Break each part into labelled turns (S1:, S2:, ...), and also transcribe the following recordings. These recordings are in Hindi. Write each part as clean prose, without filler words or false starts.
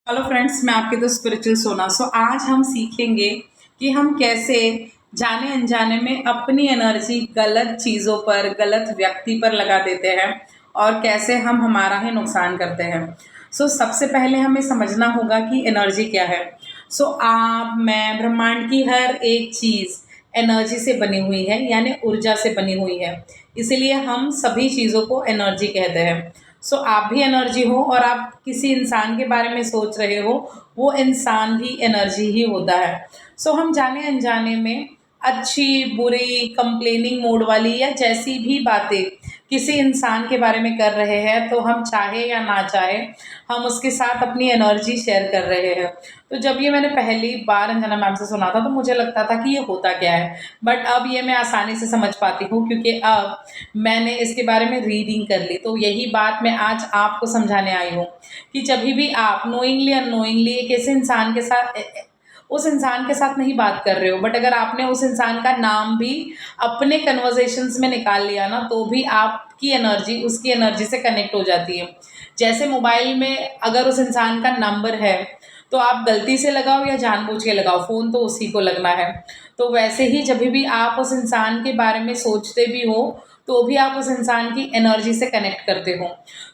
S1: हेलो फ्रेंड्स, मैं आपकी तो स्पिरिचुअल सोना। आज हम सीखेंगे कि हम कैसे जाने अनजाने में अपनी एनर्जी गलत चीज़ों पर, गलत व्यक्ति पर लगा देते हैं और कैसे हम हमारा ही नुकसान करते हैं। सबसे पहले हमें समझना होगा कि एनर्जी क्या है। आप, मैं, ब्रह्मांड की हर एक चीज़ एनर्जी से बनी हुई है, यानी ऊर्जा से बनी हुई है। इसीलिए हम सभी चीज़ों को एनर्जी कहते हैं। आप भी एनर्जी हो और आप किसी इंसान के बारे में सोच रहे हो, वो इंसान भी एनर्जी ही होता है। हम जाने अनजाने में अच्छी बुरी कंप्लेनिंग मूड वाली या जैसी भी बातें किसी इंसान के बारे में कर रहे हैं, तो हम चाहे या ना चाहे हम उसके साथ अपनी एनर्जी शेयर कर रहे हैं। जब ये मैंने पहली बार अंजना मैम से सुना था तो मुझे लगता था कि ये होता क्या है, बट अब ये मैं आसानी से समझ पाती हूँ क्योंकि अब मैंने इसके बारे में रीडिंग कर ली। तो यही बात मैं आज आपको समझाने आई हूँ कि जब भी आप नोइंगली अननोइंगली एक ऐसे इंसान के साथ उस इंसान के साथ नहीं बात कर रहे हो, बट अगर आपने उस इंसान का नाम भी अपने कन्वर्जेशंस में निकाल लिया ना, तो भी आपकी एनर्जी उसकी एनर्जी से कनेक्ट हो जाती है। जैसे मोबाइल में अगर उस इंसान का नंबर है तो आप गलती से लगाओ या जानबूझ के लगाओ, फ़ोन तो उसी को लगना है। तो वैसे ही जब भी आप उस इंसान के बारे में सोचते भी हो, तो भी आप उस इंसान की एनर्जी से कनेक्ट करते हो।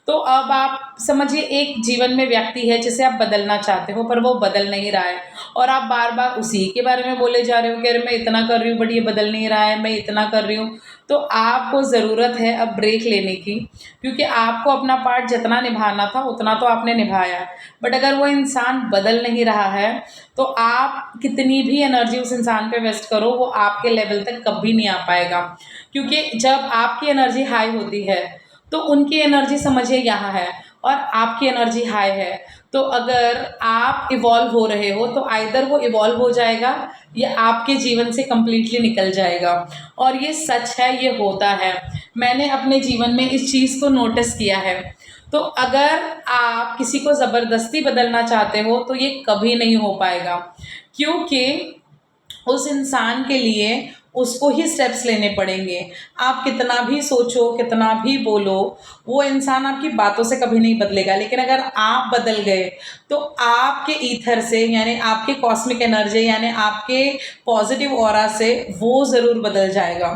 S1: तो अब आप समझिए, एक जीवन में व्यक्ति है जिसे आप बदलना चाहते हो, पर वो बदल नहीं रहा है और आप बार-बार उसी के बारे में बोले जा रहे हो कि अरे मैं इतना कर रही हूँ बट ये बदल नहीं रहा है, मैं इतना कर रही हूँ। तो आपको ज़रूरत है अब ब्रेक लेने की, क्योंकि आपको अपना पार्ट जितना निभाना था उतना तो आपने निभाया, बट अगर वो इंसान बदल नहीं रहा है, तो आप कितनी भी एनर्जी उस इंसान पे वेस्ट करो, वो आपके लेवल तक कभी नहीं आ पाएगा। क्योंकि जब आपकी एनर्जी हाई होती है, तो उनकी एनर्जी समझिए यहाँ है और आपकी एनर्जी हाई है। तो अगर आप इवॉल्व हो रहे हो, तो आइदर वो इवॉल्व हो जाएगा या आपके जीवन से कंप्लीटली निकल जाएगा। और ये सच है, ये होता है। मैंने अपने जीवन में इस चीज़ को नोटिस किया है। तो अगर आप किसी को ज़बरदस्ती बदलना चाहते हो, तो ये कभी नहीं हो पाएगा, क्योंकि उस इंसान के लिए उसको ही स्टेप्स लेने पड़ेंगे। आप कितना भी सोचो, कितना भी बोलो, वो इंसान आपकी बातों से कभी नहीं बदलेगा। लेकिन अगर आप बदल गए, तो आपके ईथर से, यानी आपके कॉस्मिक एनर्जी, यानी आपके पॉजिटिव ऑरा से वो ज़रूर बदल जाएगा।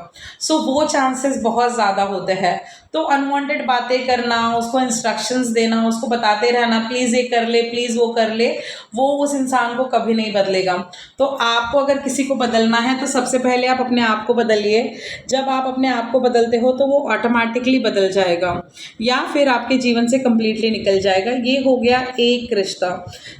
S1: वो चांसेस बहुत ज़्यादा होते हैं। तो अनवांटेड बातें करना, उसको इंस्ट्रक्शंस देना, उसको बताते रहना प्लीज़ ये कर ले, प्लीज़ वो कर ले, वो उस इंसान को कभी नहीं बदलेगा। तो आपको अगर किसी को बदलना है, तो सबसे पहले आप अपने आप को बदलिए। जब आप अपने आप को बदलते हो, तो वो ऑटोमेटिकली बदल जाएगा या फिर आपके जीवन से कंप्लीटली निकल जाएगा। ये हो गया एक रिश्ता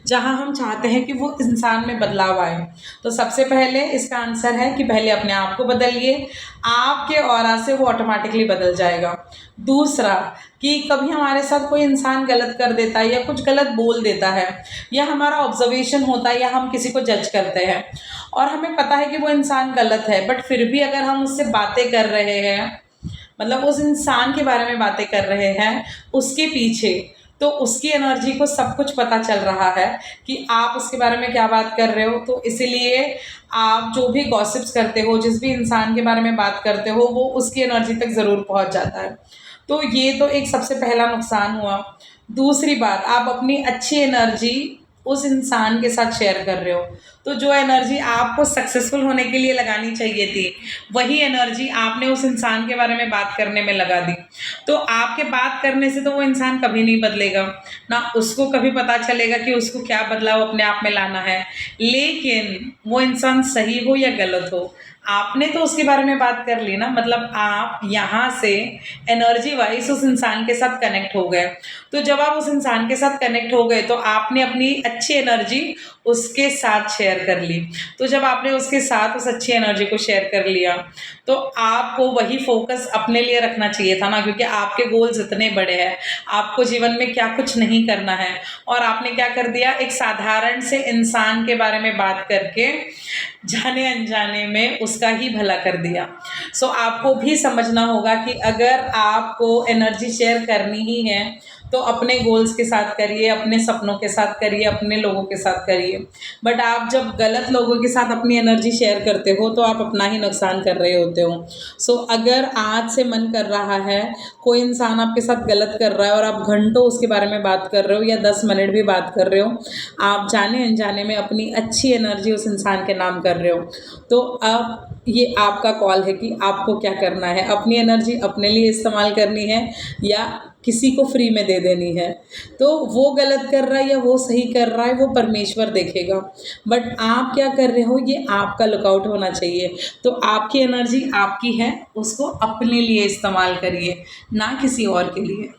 S1: जहाँ हम चाहते हैं कि वो इंसान में बदलाव आए। तो सबसे पहले इसका आंसर है कि पहले अपने आप को बदलिए, आपके ऑरा से वो ऑटोमेटिकली बदल जाएगा। दूसरा, कि कभी हमारे साथ कोई इंसान गलत कर देता है या कुछ गलत बोल देता है, या हमारा ऑब्जर्वेशन होता है, या हम किसी को जज करते हैं और हमें पता है कि वो इंसान गलत है, बट फिर भी अगर हम उससे बातें कर रहे हैं, मतलब उस इंसान के बारे में बातें कर रहे हैं उसके पीछे, तो उसकी एनर्जी को सब कुछ पता चल रहा है कि आप उसके बारे में क्या बात कर रहे हो। तो इसीलिए आप जो भी गॉसिप्स करते हो, जिस भी इंसान के बारे में बात करते हो, वो उसकी एनर्जी तक ज़रूर पहुंच जाता है। तो ये तो एक सबसे पहला नुकसान हुआ। दूसरी बात, आप अपनी अच्छी एनर्जी उस इंसान के साथ शेयर कर रहे हो, तो जो एनर्जी आपको सक्सेसफुल होने के लिए लगानी चाहिए थी, वही एनर्जी आपने उस इंसान के बारे में बात करने में लगा दी। तो आपके बात करने से तो वो इंसान कभी नहीं बदलेगा, ना उसको कभी पता चलेगा कि उसको क्या बदलाव अपने आप में लाना है। लेकिन वो इंसान सही हो या गलत हो, आपने तो उसके बारे में बात कर ली ना, मतलब आप यहाँ से एनर्जी वाइज उस इंसान के साथ कनेक्ट हो गए। तो जब आप उस इंसान के साथ कनेक्ट हो गए, तो आपने अपनी अच्छी एनर्जी उसके साथ शेयर कर ली। तो जब आपने उसके साथ उस अच्छी एनर्जी को शेयर कर लिया, तो आपको वही फोकस अपने लिए रखना चाहिए था ना, क्योंकि आपके गोल्स इतने बड़े हैं, आपको जीवन में क्या कुछ नहीं करना है, और आपने क्या कर दिया, एक साधारण से इंसान के बारे में बात करके जाने अनजाने में उसका ही भला कर दिया। आपको भी समझना होगा कि अगर आपको एनर्जी शेयर करनी ही है, तो अपने गोल्स के साथ करिए, अपने सपनों के साथ करिए, अपने लोगों के साथ करिए। बट आप जब गलत लोगों के साथ अपनी एनर्जी शेयर करते हो तो आप अपना ही नुकसान कर रहे होते हो। सो अगर आज से मन कर रहा है, कोई इंसान आपके साथ गलत कर रहा है और आप घंटों उसके बारे में बात कर रहे हो या 10 मिनट भी बात कर रहे हो, आप जाने अनजाने में अपनी अच्छी एनर्जी उस इंसान के नाम कर रहे हो। तो अब ये आपका कॉल है कि आपको क्या करना है, अपनी एनर्जी अपने लिए इस्तेमाल करनी है या किसी को फ्री में दे देनी है। तो वो गलत कर रहा है या वो सही कर रहा है वो परमेश्वर देखेगा, बट आप क्या कर रहे हो ये आपका लुकआउट होना चाहिए। तो आपकी एनर्जी आपकी है, उसको अपने लिए इस्तेमाल करिए, ना किसी और के लिए।